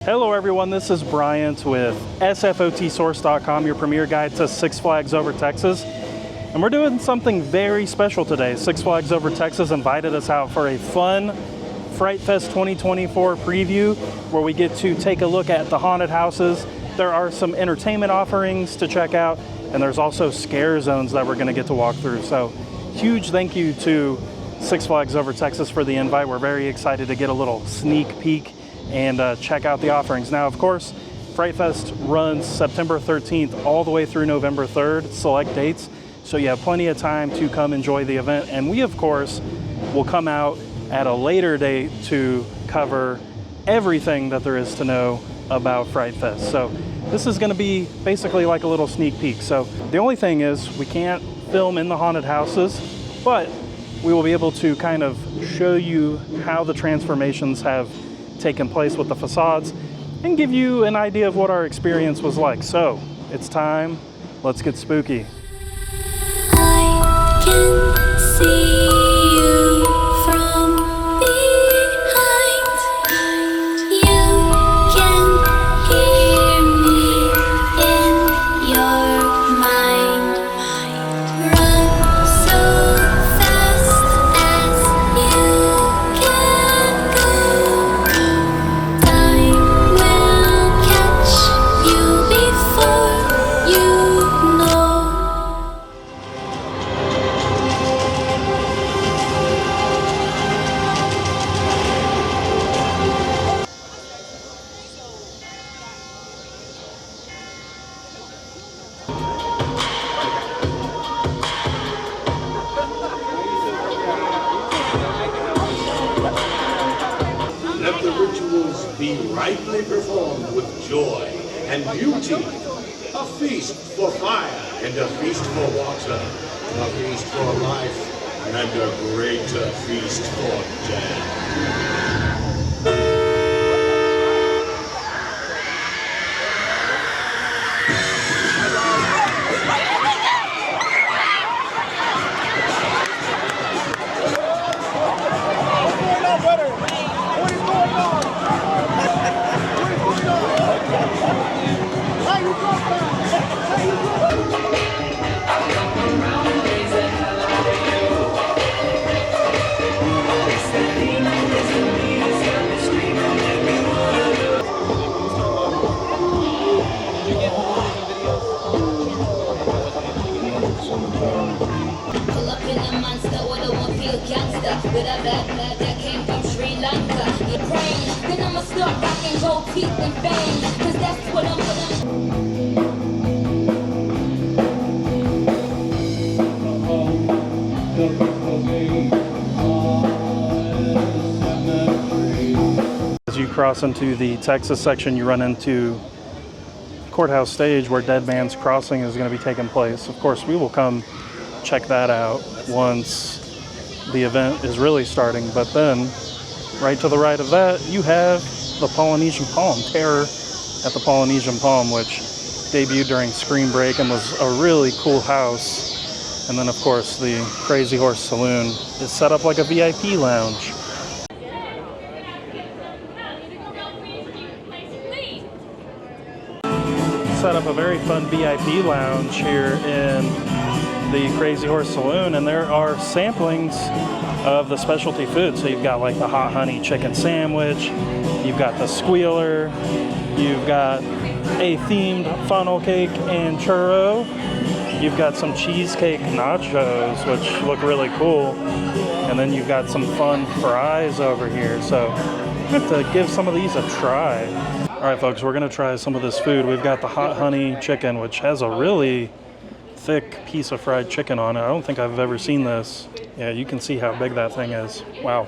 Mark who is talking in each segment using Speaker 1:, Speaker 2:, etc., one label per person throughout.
Speaker 1: Hello everyone, this is Bryant with SFOTsource.com, your premier guide to Six Flags Over Texas. And we're doing something very special today. Six Flags Over Texas invited us out for a fun Fright Fest 2024 preview where we get to take a look at the haunted houses. There are some entertainment offerings to check out, and there's also scare zones that we're going to get to walk through. So huge thank you to Six Flags Over Texas for the invite. We're very excited to get a little sneak peek and check out the offerings. Now, of course, Fright Fest runs September 13th all the way through November 3rd, select dates. So you have plenty of time to come enjoy the event. And we, of course, will come out at a later date to cover everything that there is to know about Fright Fest. So this is gonna be basically like a little sneak peek. So the only thing is we can't film in the haunted houses, but we will be able to kind of show you how the transformations have taken place with the facades and give you an idea of what our experience was like. So it's time, let's get spooky.
Speaker 2: I can see you from behind. You can hear me in your mind. Run so fast as you can go. Time will catch you before you know.
Speaker 3: Let the rituals be rightly performed with joy and beauty. A feast for fire and a feast for water. A feast for life and a greater feast for death.
Speaker 4: Pull up in a monster or the one feel gangster with a bad that came from Sri Lanka. Your brain, then I'ma start rocking gold teeth and fangs, cause that's what I'm
Speaker 1: As you cross into the Texas section, you run into Courthouse Stage where Dead Man's Crossing is going to be taking place. Of course, we will come check that out once the event is really starting. But then, right to the right of that, you have the Polynesian Palm, Terror at the Polynesian Palm, which debuted during Scream Break and was a really cool house. And then, of course, the Crazy Horse Saloon is set up like a VIP lounge. Set up a very fun VIP lounge here in the Crazy Horse Saloon, and there are samplings of the specialty food. So you've got like the hot honey chicken sandwich, you've got the squealer, you've got a themed funnel cake and churro, you've got some cheesecake nachos, which look really cool, and then you've got some fun fries over here. So I'm going to have to give some of these a try. All right, folks, we're going to try some of this food. We've got the hot honey chicken, which has a really thick piece of fried chicken on it. I don't think I've ever seen this. Yeah, you can see how big that thing is. Wow.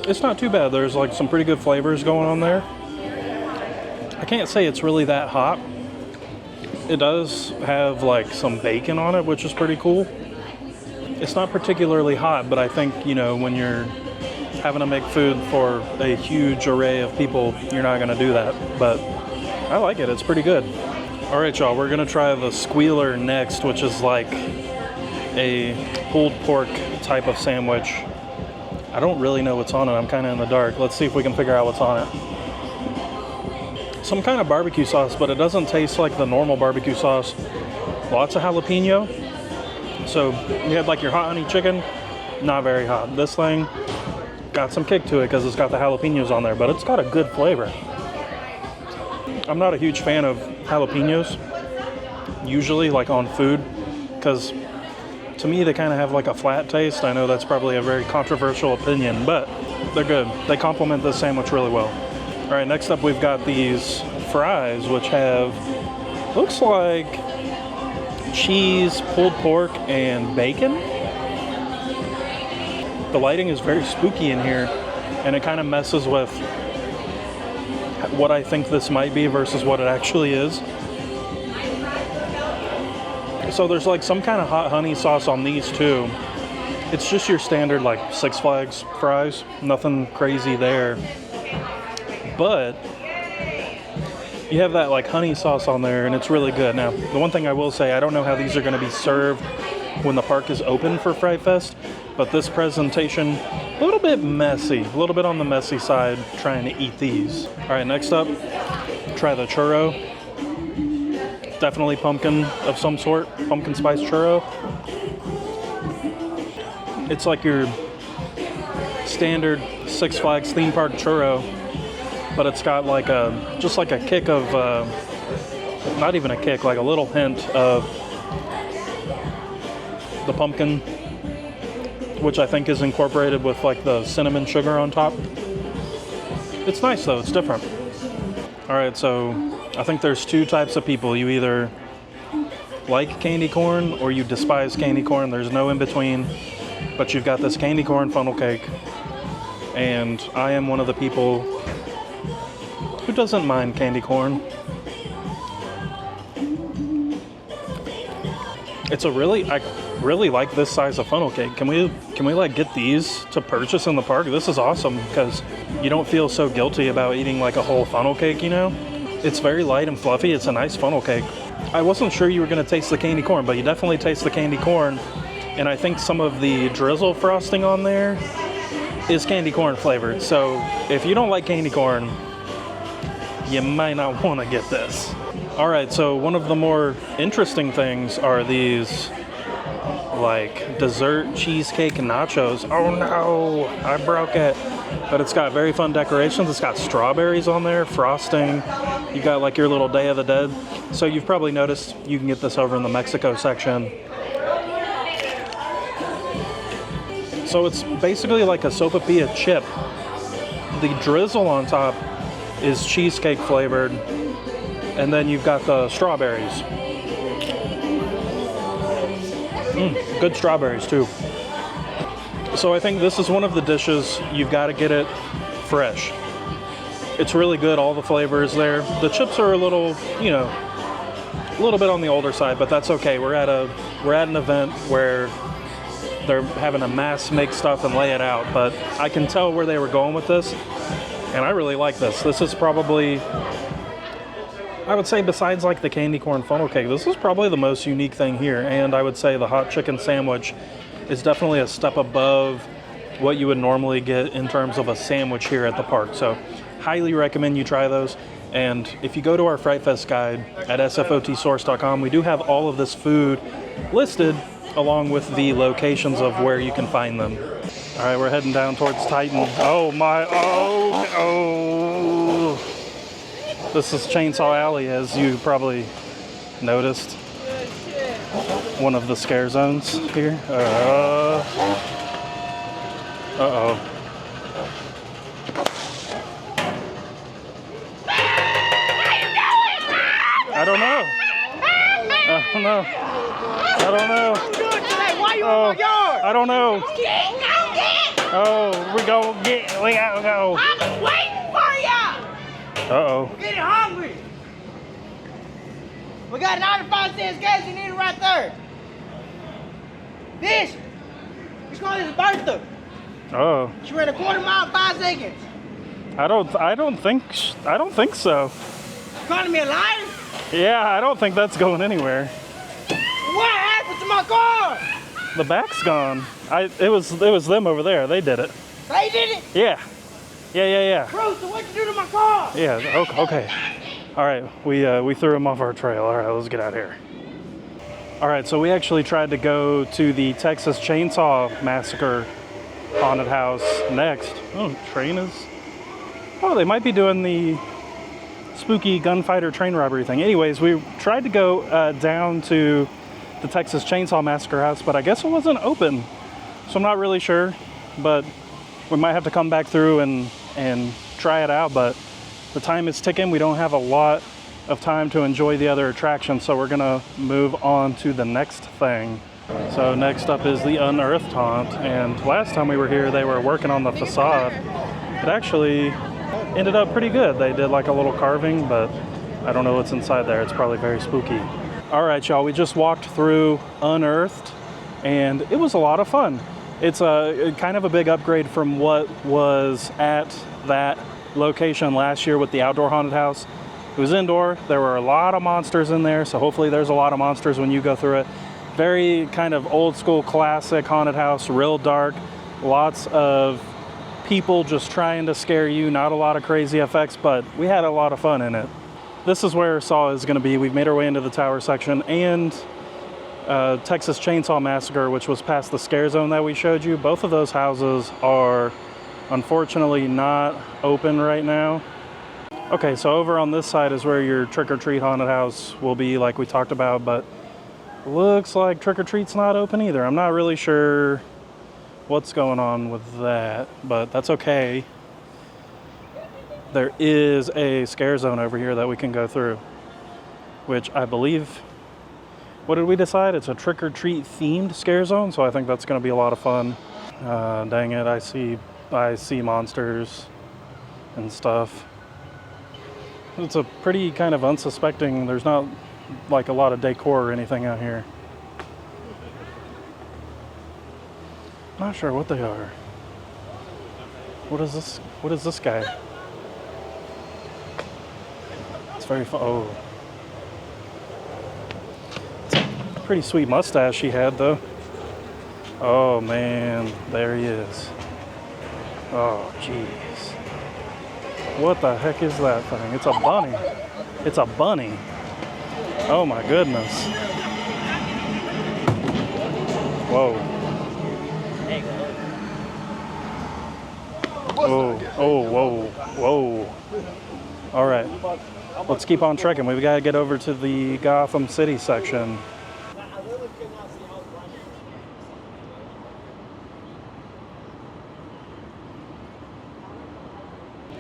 Speaker 1: It's not too bad. There's like some pretty good flavors going on there. I can't say it's really that hot. It does have like some bacon on it, which is pretty cool. It's not particularly hot, but I think, you know, when you're having to make food for a huge array of people, you're not gonna do that, but I like it. It's pretty good. All right, y'all, we're gonna try the squealer next, which is like a pulled pork type of sandwich. I don't really know what's on it. I'm kind of in the dark. Let's see if we can figure out what's on it. Some kind of barbecue sauce, but it doesn't taste like the normal barbecue sauce. Lots of jalapeno. So you had like your hot honey chicken, not very hot. This thing got some kick to it because it's got the jalapenos on there, but it's got a good flavor. I'm not a huge fan of jalapenos, usually like on food, because to me they kind of have like a flat taste. I know that's probably a very controversial opinion, but they're good. They complement this sandwich really well. All right, next up we've got these fries, which have, looks like cheese, pulled pork, and bacon. The lighting is very spooky in here, and it kind of messes with what I think this might be versus what it actually is. So there's like some kind of hot honey sauce on these too. It's just your standard like Six Flags fries, nothing crazy there. But you have that like honey sauce on there, and it's really good. Now, the one thing I will say, I don't know how these are going to be served when the park is open for Fright Fest, but this presentation, a little bit messy, a little bit on the messy side trying to eat these. All right, next up, try the churro. Definitely pumpkin of some sort, pumpkin spice churro. It's like your standard Six Flags theme park churro, but it's got like a, just like a kick of, not even a kick, like a little hint of the pumpkin, which I think is incorporated with like the cinnamon sugar on top. It's nice though, it's different. All right, so I think there's two types of people. You either like candy corn or you despise candy corn. There's no in between, but you've got this candy corn funnel cake, and I am one of the people who doesn't mind candy corn. It's a really, I really like this size of funnel cake. Can we like get these to purchase in the park? This is awesome because you don't feel so guilty about eating like a whole funnel cake, you know? It's very light and fluffy. It's a nice funnel cake. I wasn't sure you were gonna taste the candy corn, but you definitely taste the candy corn. And I think some of the drizzle frosting on there is candy corn flavored. So if you don't like candy corn, you might not wanna get this. All right, so one of the more interesting things are these like dessert cheesecake nachos. Oh no, I broke it. But it's got very fun decorations. It's got strawberries on there, frosting. You got like your little Day of the Dead. So you've probably noticed you can get this over in the Mexico section. So it's basically like a sopapilla chip. The drizzle on top is cheesecake flavored. And then you've got the strawberries. Good strawberries too. So I think this is one of the dishes, you've got to get it fresh. It's really good, all the flavors there. The chips are a little, you know, a little bit on the older side, but that's okay. We're at an event where they're having a mass make stuff and lay it out, but I can tell where they were going with this, and I really like this. This is probably, I would say besides like the candy corn funnel cake, this is probably the most unique thing here, and I would say the hot chicken sandwich is definitely a step above what you would normally get in terms of a sandwich here at the park. So highly recommend you try those. And if you go to our Fright Fest guide at sfotsource.com, we do have all of this food listed along with the locations of where you can find them. All right, we're heading down towards Titan. Oh my, oh. This is Chainsaw Alley, as you probably noticed. One of the scare zones here. Uh-oh. I don't know.
Speaker 5: Why you in my yard?
Speaker 1: I don't know. Oh, we gotta go.
Speaker 5: I'm waiting for ya.
Speaker 1: Uh-oh.
Speaker 5: I'm getting hungry. We got 95 cents gas, you need it right there. This, it's called his birthday.
Speaker 1: Oh.
Speaker 5: She ran a quarter mile in 5 seconds.
Speaker 1: I don't think so.
Speaker 5: Calling me a liar?
Speaker 1: Yeah, I don't think that's going anywhere.
Speaker 5: What happened to my car?
Speaker 1: The back's gone. It was them over there. They did it.
Speaker 5: Clay did it?
Speaker 1: Yeah. Yeah.
Speaker 5: Bruce, what you do to my car?
Speaker 1: Yeah, okay. All right, we threw him off our trail. All right, let's get out of here. All right, so we actually tried to go to the Texas Chainsaw Massacre haunted house next. Oh, train is... Oh, they might be doing the spooky gunfighter train robbery thing. Anyways, we tried to go down to the Texas Chainsaw Massacre house, but I guess it wasn't open. So I'm not really sure, but we might have to come back through and try it out, but the time is ticking. We don't have a lot of time to enjoy the other attractions, so we're gonna move on to the next thing. So next up is the Unearthed Haunt, and last time we were here, they were working on the facade. It actually ended up pretty good. They did like a little carving, but I don't know what's inside there. It's probably very spooky. All right, y'all, we just walked through Unearthed, and it was a lot of fun. It's a kind of a big upgrade from what was at that location last year with the outdoor haunted house. It was indoor. There were a lot of monsters in there, so hopefully there's a lot of monsters when you go through it. Very kind of old school classic haunted house, real dark, lots of people just trying to scare you, not a lot of crazy effects, but we had a lot of fun in it. This is where Saw is going to be. We've made our way into the tower section, and Texas Chainsaw Massacre, which was past the scare zone that we showed you. Both of those houses are unfortunately not open right now. Okay, so over on this side is where your trick-or-treat haunted house will be, like we talked about, but looks like trick-or-treat's not open either. I'm not really sure what's going on with that, but that's okay. There is a scare zone over here that we can go through, which I believe, what did we decide? It's a trick-or-treat themed scare zone, so I think that's going to be a lot of fun. Dang it, I see monsters and stuff. It's a pretty kind of unsuspecting, there's not like a lot of decor or anything out here. Not sure what they are. What is this? What is this guy? It's very fun. Oh. It's a pretty sweet mustache he had though. Oh man, there he is. Oh jeez. What the heck is that thing? It's a bunny. It's a bunny. Oh my goodness. Whoa. Whoa. All right, let's keep on trekking. We've got to get over to the Gotham City section.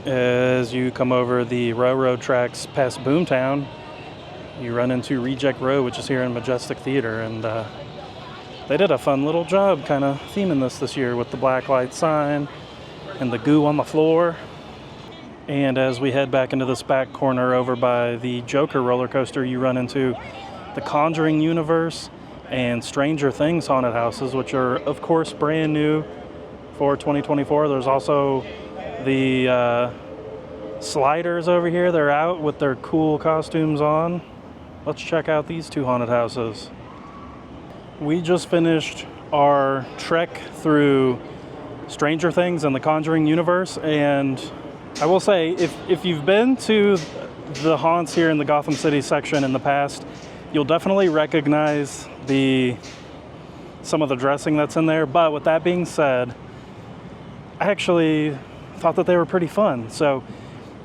Speaker 1: As you come over the railroad tracks past Boomtown, you run into Reject Road, which is here in Majestic Theater, and they did a fun little job kind of theming this year with the blacklight sign and the goo on the floor. And as we head back into this back corner over by the Joker roller coaster, you run into the Conjuring universe and Stranger Things haunted houses, which are of course brand new for 2024. There's also the sliders over here. They're out with their cool costumes on. Let's check out these two haunted houses. We just finished our trek through Stranger Things and the Conjuring universe, and I will say, if you've been to the haunts here in the Gotham City section in the past, you'll definitely recognize some of the dressing that's in there. But with that being said, I actually thought that they were pretty fun. So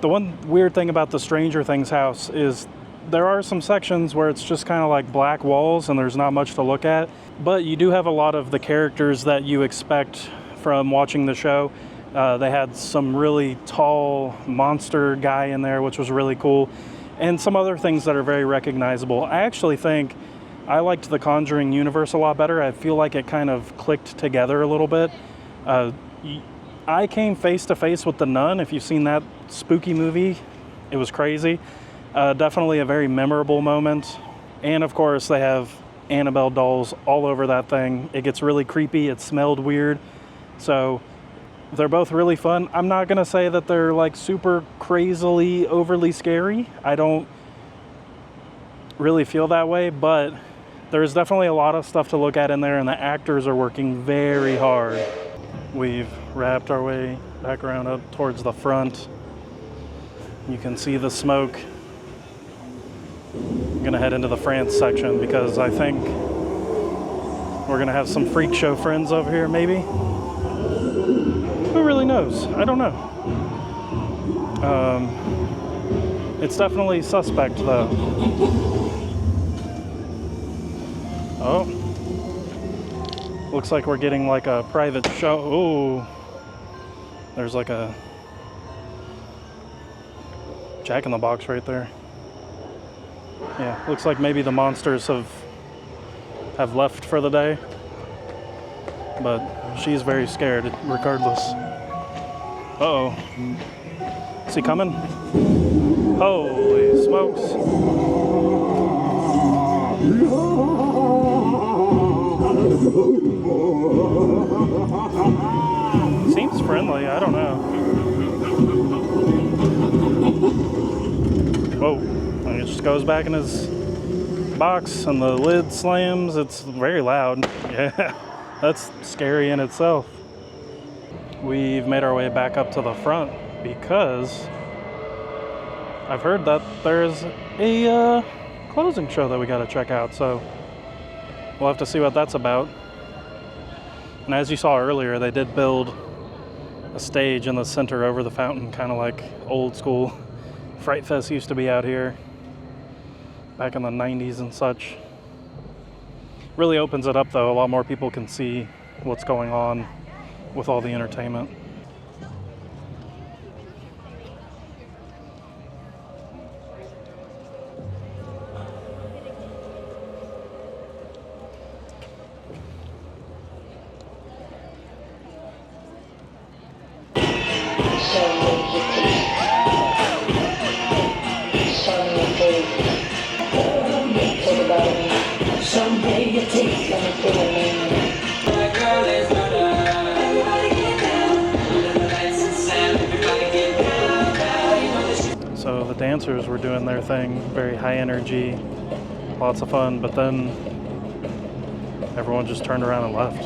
Speaker 1: the one weird thing about the Stranger Things house is there are some sections where it's just kind of like black walls and there's not much to look at, but you do have a lot of the characters that you expect from watching the show. They had some really tall monster guy in there, which was really cool, and some other things that are very recognizable. I actually think I liked the Conjuring universe a lot better. I feel like it kind of clicked together a little bit. I came face to face with the Nun. If you've seen that spooky movie, it was crazy. Definitely a very memorable moment. And of course, they have Annabelle dolls all over that thing. It gets really creepy. It smelled weird. So they're both really fun. I'm not going to say that they're like super crazily overly scary. I don't really feel that way, but there's definitely a lot of stuff to look at in there, and the actors are working very hard. We've wrapped our way back around up towards the front. You can see the smoke. I'm gonna head into the France section because I think we're gonna have some freak show friends over here, maybe. Who really knows? I don't know. It's definitely suspect though. Oh. Looks like we're getting like a private show. Oh. There's like a Jack-in-the-Box right there. Yeah, looks like maybe the monsters have left for the day. But she's very scared regardless. Uh-oh. Is he coming? Holy smokes. Seems friendly, I don't know. Whoa, and it just goes back in his box and the lid slams. It's very loud. Yeah, that's scary in itself. We've made our way back up to the front because I've heard that there's a closing show that we gotta check out, so we'll have to see what that's about. And as you saw earlier, they did build a stage in the center over the fountain, kind of like old school. Fright Fest used to be out here back in the 90s and such. Really opens it up though, a lot more people can see what's going on with all the entertainment. So the dancers were doing their thing, very high energy, lots of fun, but then everyone just turned around and left.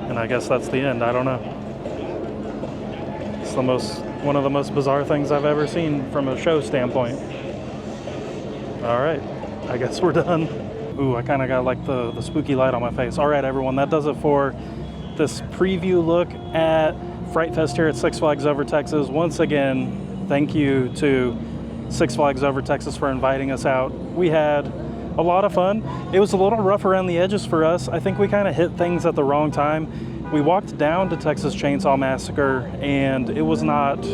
Speaker 1: And I guess that's the end, I don't know. It's one of the most bizarre things I've ever seen from a show standpoint. All right, I guess we're done. Ooh, I kind of got like the spooky light on my face. All right, everyone, that does it for this preview look at Fright Fest here at Six Flags Over Texas. Once again, thank you to Six Flags Over Texas for inviting us out. We had a lot of fun. It was a little rough around the edges for us. I think we kind of hit things at the wrong time. We walked down to Texas Chainsaw Massacre and it was not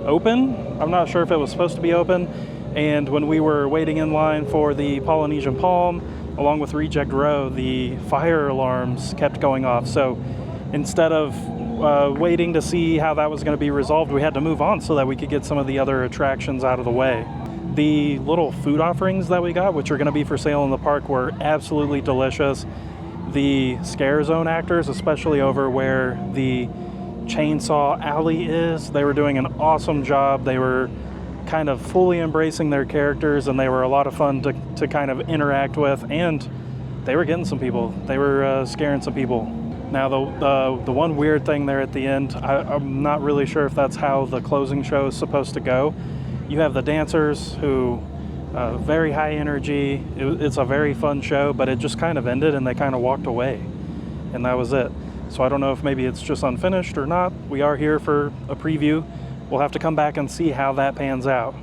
Speaker 1: open. I'm not sure if it was supposed to be open. And when we were waiting in line for the Polynesian Palm, along with Reject Row, the fire alarms kept going off. So instead of waiting to see how that was going to be resolved, we had to move on so that we could get some of the other attractions out of the way. The little food offerings that we got, which are going to be for sale in the park, were absolutely delicious. The scare zone actors, especially over where the chainsaw alley is, they were doing an awesome job. They were kind of fully embracing their characters, and they were a lot of fun to kind of interact with, and they were getting some people. They were scaring some people. Now the one weird thing there at the end, I'm not really sure if that's how the closing show is supposed to go. You have the dancers who, very high energy, it's a very fun show, but it just kind of ended and they kind of walked away, and that was it. So I don't know if maybe it's just unfinished or not. We are here for a preview. We'll have to come back and see how that pans out.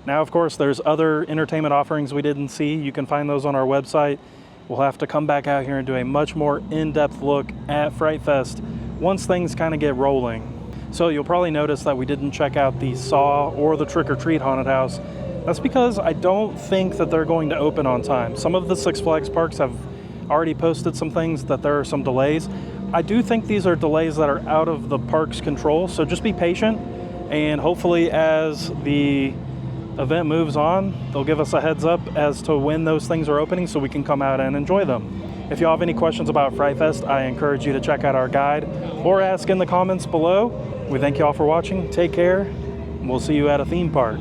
Speaker 1: Now, of course, there's other entertainment offerings we didn't see. You can find those on our website. We'll have to come back out here and do a much more in-depth look at Fright Fest once things kind of get rolling. So you'll probably notice that we didn't check out the Saw or the Trick or Treat Haunted House. That's because I don't think that they're going to open on time. Some of the Six Flags parks have already posted some things that there are some delays. I do think these are delays that are out of the park's control, so just be patient, and hopefully as the event moves on, they'll give us a heads up as to when those things are opening so we can come out and enjoy them. If you have any questions about Fright Fest, I encourage you to check out our guide or ask in the comments below. We thank you all for watching. Take care, and we'll see you at a theme park.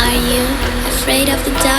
Speaker 2: Are you afraid of the dark?